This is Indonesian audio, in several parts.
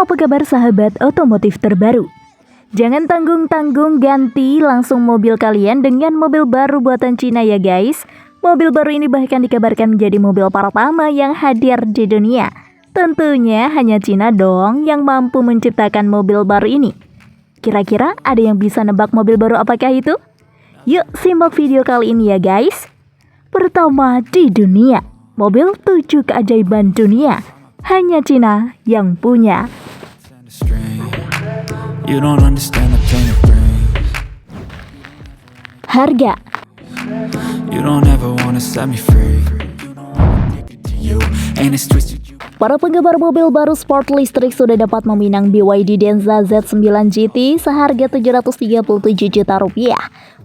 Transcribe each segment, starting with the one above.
Apa kabar sahabat otomotif terbaru? Jangan tanggung-tanggung, ganti langsung mobil kalian dengan mobil baru buatan Cina ya guys. Mobil baru ini bahkan dikabarkan menjadi mobil pertama yang hadir di dunia. Tentunya hanya Cina dong yang mampu menciptakan mobil baru ini. Kira-kira ada yang bisa nebak mobil baru apakah itu? Yuk simak video kali ini ya guys. Pertama di dunia, mobil 7 keajaiban dunia. Hanya Cina yang punya. Harga. Para penggemar mobil baru sport listrik sudah dapat meminang BYD Denza Z9 GT seharga Rp737 juta.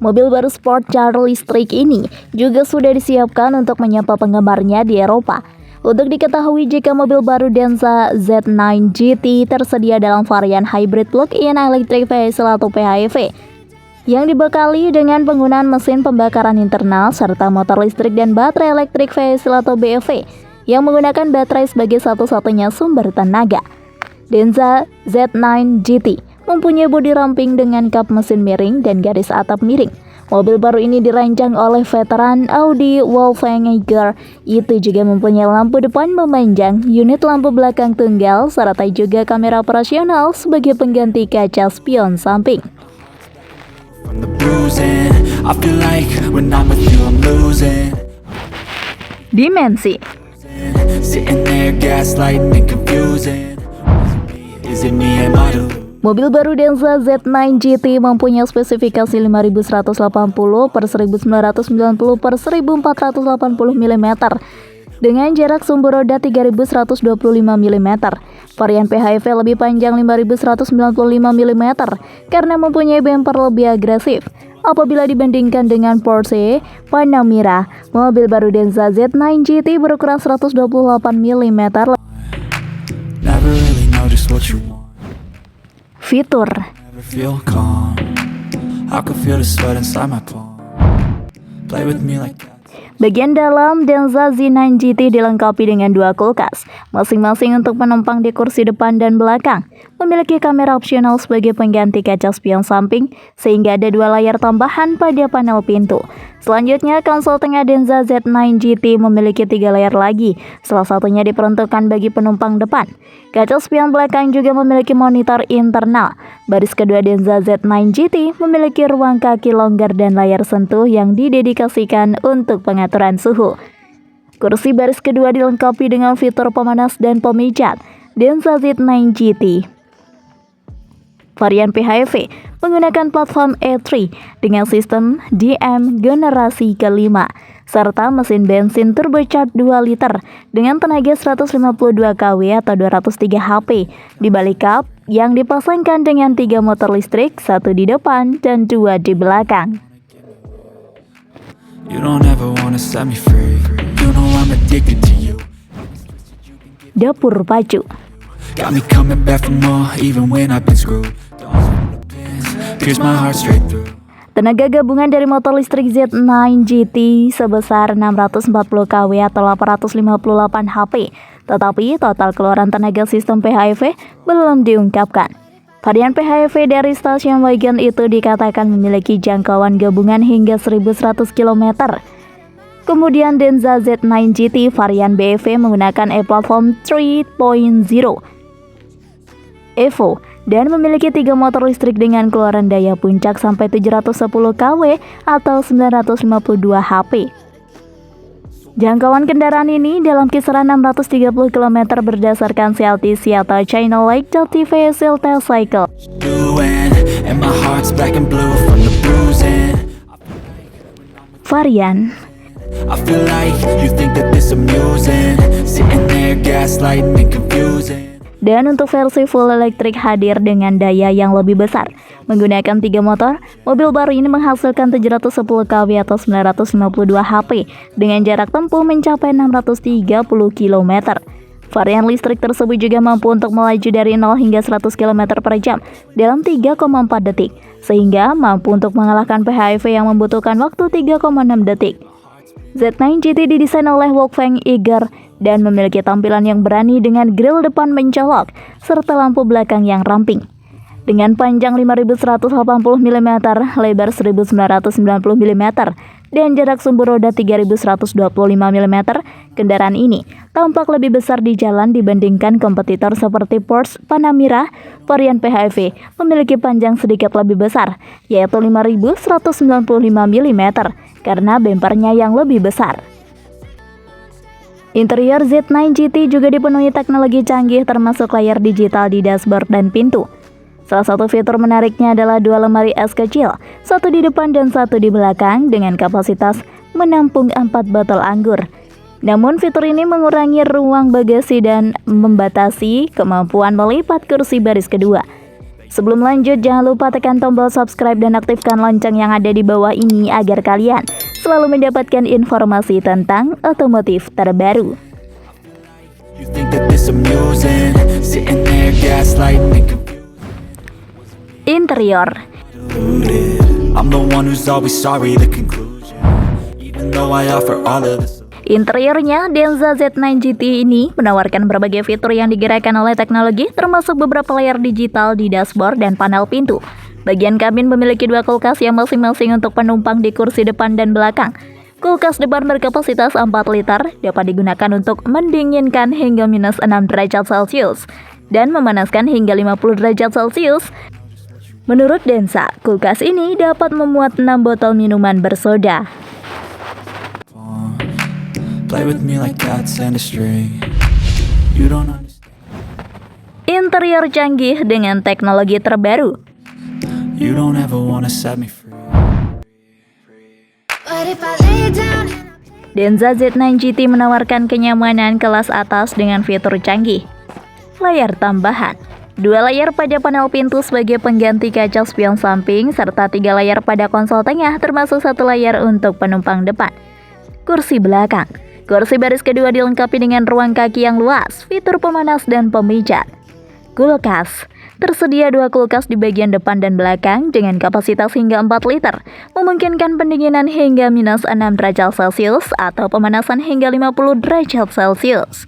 Mobil baru sport car listrik ini juga sudah disiapkan untuk menyapa penggemarnya di Eropa. Untuk diketahui jika mobil baru Denza Z9 GT tersedia dalam varian hybrid plug-in electric vehicle atau PHEV yang dibekali dengan penggunaan mesin pembakaran internal serta motor listrik dan baterai electric vehicle atau BEV yang menggunakan baterai sebagai satu-satunya sumber tenaga. Denza Z9 GT mempunyai bodi ramping dengan kap mesin miring dan garis atap miring. Mobil baru ini dirancang oleh veteran Audi Wolfgang. Itu juga mempunyai lampu depan memanjang, unit lampu belakang tunggal, serta juga kamera operasional sebagai pengganti kaca spion samping. Dimensi. Mobil baru Denza Z9 GT mempunyai spesifikasi 5180 per 1990 per 1480 mm dengan jarak sumbu roda 3125 mm. Varian PHEV lebih panjang 5195 mm karena mempunyai bumper lebih agresif. Apabila dibandingkan dengan Porsche Panamera, mobil baru Denza Z9 GT berukuran 128 mm. Fitur. Bagian dalam Denza Z9 GT dilengkapi dengan dua kulkas, masing-masing untuk penumpang di kursi depan dan belakang. Memiliki kamera opsional sebagai pengganti kaca spion samping, sehingga ada dua layar tambahan pada panel pintu. Selanjutnya, konsol tengah Denza Z9 GT memiliki 3 layar lagi, salah satunya diperuntukkan bagi penumpang depan. Kaca spion belakang juga memiliki monitor internal. Baris kedua Denza Z9 GT memiliki ruang kaki longgar dan layar sentuh yang didedikasikan untuk pengaturan suhu. Kursi baris kedua dilengkapi dengan fitur pemanas dan pemijat. Denza Z9 GT varian PHEV menggunakan platform E3 dengan sistem DM generasi kelima serta mesin bensin turbocharged 2 liter dengan tenaga 152 kW atau 203 HP di balik kap yang dipasangkan dengan 3 motor listrik, 1 di depan dan 2 di belakang. Dapur pacu. Tenaga gabungan dari motor listrik Z9 GT sebesar 640 kW atau 858 HP, tetapi total keluaran tenaga sistem PHEV belum diungkapkan. Varian PHEV dari stasiun Wagen itu dikatakan memiliki jangkauan gabungan hingga 1100 km. Kemudian Denza Z9 GT varian BEV menggunakan e-platform 3.0 Evo dan memiliki 3 motor listrik dengan keluaran daya puncak sampai 710 kW atau 952 HP. Jangkauan kendaraan ini dalam kisaran 630 km berdasarkan CLTC atau China Lake Dirty Vehicle Test Cycle. Varian. Dan untuk versi full electric hadir dengan daya yang lebih besar. Menggunakan 3 motor, mobil baru ini menghasilkan 710 kW atau 952 HP dengan jarak tempuh mencapai 630 km. Varian listrik tersebut juga mampu untuk melaju dari 0 hingga 100 km per jam dalam 3,4 detik, sehingga mampu untuk mengalahkan PHEV yang membutuhkan waktu 3,6 detik. Z9 GT didesain oleh Wolfgang Iger dan memiliki tampilan yang berani dengan grill depan mencolok serta lampu belakang yang ramping. Dengan panjang 5180 mm, lebar 1990 mm, dan jarak sumbu roda 3125 mm, kendaraan ini tampak lebih besar di jalan dibandingkan kompetitor seperti Porsche Panamera. Varian PHEV memiliki panjang sedikit lebih besar, yaitu 5195 mm, karena bempernya yang lebih besar. Interior Z9 GT juga dipenuhi teknologi canggih termasuk layar digital di dashboard dan pintu. Salah satu fitur menariknya adalah dua lemari es kecil, satu di depan dan satu di belakang dengan kapasitas menampung 4 botol anggur. Namun fitur ini mengurangi ruang bagasi dan membatasi kemampuan melipat kursi baris kedua. Sebelum lanjut, jangan lupa tekan tombol subscribe dan aktifkan lonceng yang ada di bawah ini agar kalian selalu mendapatkan informasi tentang otomotif terbaru. You think that this amusing, sitting there gaslighting and confused. Interior. I'm the one who's always sorry, the conclusion. Even though I offer all of this. Interiornya, Denza Z9 GT ini menawarkan berbagai fitur yang digerakkan oleh teknologi, termasuk beberapa layar digital di dashboard dan panel pintu. Bagian kabin memiliki dua kulkas yang masing-masing untuk penumpang di kursi depan dan belakang. Kulkas depan berkapasitas 4 liter, dapat digunakan untuk mendinginkan hingga minus 6 derajat Celcius dan memanaskan hingga 50 derajat Celcius. Menurut Denza, kulkas ini dapat memuat 6 botol minuman bersoda. Play with me like cats and a string. You don't understand. Interior canggih dengan teknologi terbaru. You don't ever wanna set me free. Denza Z9 GT menawarkan kenyamanan kelas atas dengan fitur canggih. Layar tambahan. 2 layar pada panel pintu sebagai pengganti kaca spion samping, serta 3 layar pada konsol tengah termasuk 1 layar untuk penumpang depan. Kursi belakang. Kursi baris kedua dilengkapi dengan ruang kaki yang luas, fitur pemanas dan pemijat. Kulkas. Tersedia 2 kulkas di bagian depan dan belakang dengan kapasitas hingga 4 liter, memungkinkan pendinginan hingga minus 6 derajat Celcius atau pemanasan hingga 50 derajat Celcius.